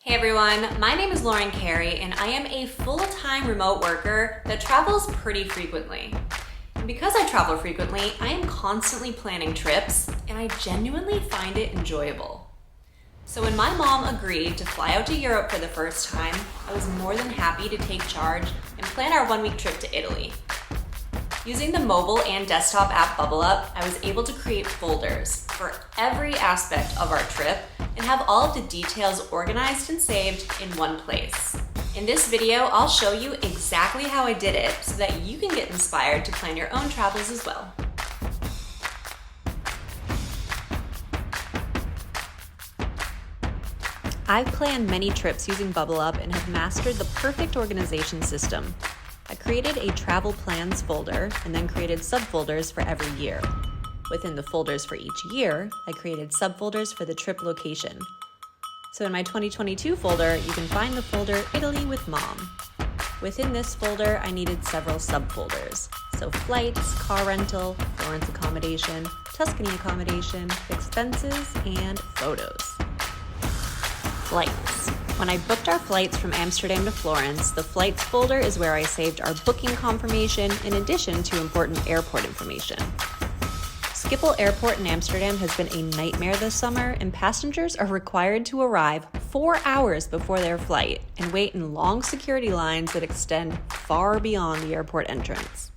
Hey everyone, my name is Lauren Carey and I am a full-time remote worker that travels pretty frequently. And because I travel frequently, I am constantly planning trips and I genuinely find it enjoyable. So when my mom agreed to fly out to Europe for the first time, I was more than happy to take charge and plan our one-week trip to Italy. Using the mobile and desktop app Bublup, I was able to create folders for every aspect of our trip and have all of the details organized and saved in one place. In this video, I'll show you exactly how I did it so that you can get inspired to plan your own travels as well. I've planned many trips using Bublup and have mastered the perfect organization system. I created a travel plans folder and then created subfolders for every year. Within the folders for each year, I created subfolders for the trip location. So in my 2022 folder, you can find the folder Italy with Mom. Within this folder, I needed several subfolders. So flights, car rental, Florence accommodation, Tuscany accommodation, expenses, and photos. Flights. When I booked our flights from Amsterdam to Florence, the flights folder is where I saved our booking confirmation in addition to important airport information. Schiphol Airport in Amsterdam has been a nightmare this summer, and passengers are required to arrive 4 hours before their flight and wait in long security lines that extend far beyond the airport entrance.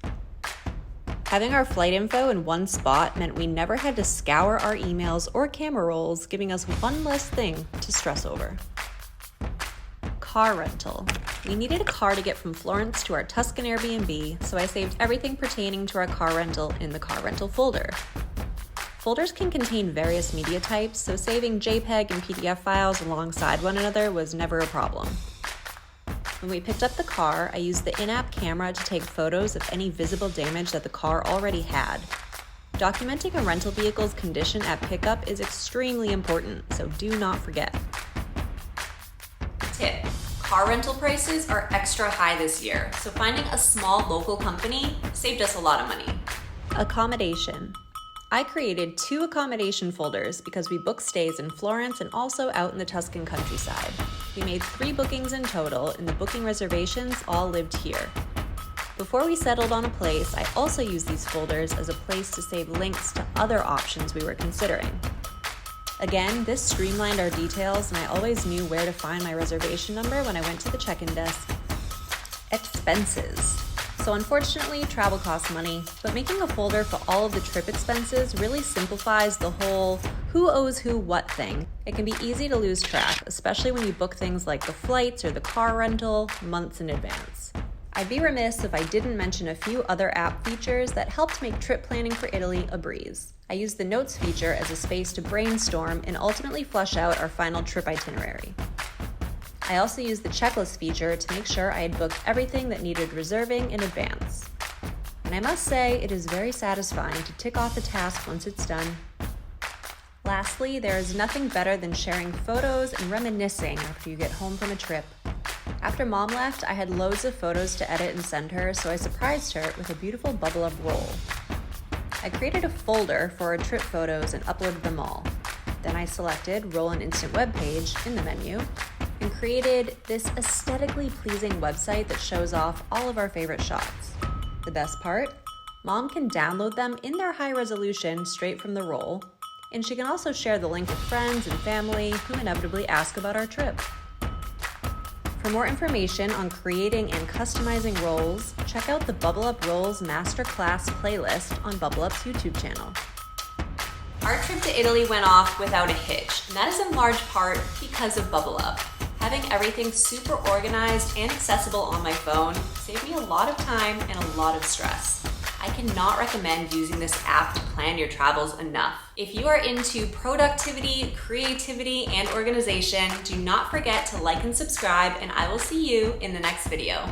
Having our flight info in one spot meant we never had to scour our emails or camera rolls, giving us one less thing to stress over. Car rental. We needed a car to get from Florence to our Tuscan Airbnb, so I saved everything pertaining to our car rental in the car rental folder. Folders can contain various media types, so saving JPEG and PDF files alongside one another was never a problem. When we picked up the car, I used the in-app camera to take photos of any visible damage that the car already had. Documenting a rental vehicle's condition at pickup is extremely important, so do not forget. Tip: car rental prices are extra high this year, so finding a small local company saved us a lot of money. Accommodation. I created 2 accommodation folders because we booked stays in Florence and also out in the Tuscan countryside. We made 3 bookings in total, and the booking reservations all lived here. Before we settled on a place, I also used these folders as a place to save links to other options we were considering. Again, this streamlined our details, and I always knew where to find my reservation number when I went to the check-in desk. Expenses. So unfortunately, travel costs money, but making a folder for all of the trip expenses really simplifies the whole who owes who what thing. It can be easy to lose track, especially when you book things like the flights or the car rental months in advance. I'd be remiss if I didn't mention a few other app features that helped make trip planning for Italy a breeze. I used the Notes feature as a space to brainstorm and ultimately flesh out our final trip itinerary. I also used the checklist feature to make sure I had booked everything that needed reserving in advance. And I must say, it is very satisfying to tick off a task once it's done. Lastly, there is nothing better than sharing photos and reminiscing after you get home from a trip. After Mom left, I had loads of photos to edit and send her, so I surprised her with a beautiful Bublup roll. I created a folder for our trip photos and uploaded them all. Then I selected Roll an Instant Web Page in the menu and created this aesthetically pleasing website that shows off all of our favorite shots. The best part? Mom can download them in their high resolution straight from the roll, and she can also share the link with friends and family who inevitably ask about our trip. For more information on creating and customizing rolls, check out the Bublup Rolls Masterclass playlist on Bublup's YouTube channel. Our trip to Italy went off without a hitch, and that is in large part because of Bublup. Having everything super organized and accessible on my phone saved me a lot of time and a lot of stress. I cannot recommend using this app to plan your travels enough. If you are into productivity, creativity, and organization, do not forget to like and subscribe, and I will see you in the next video.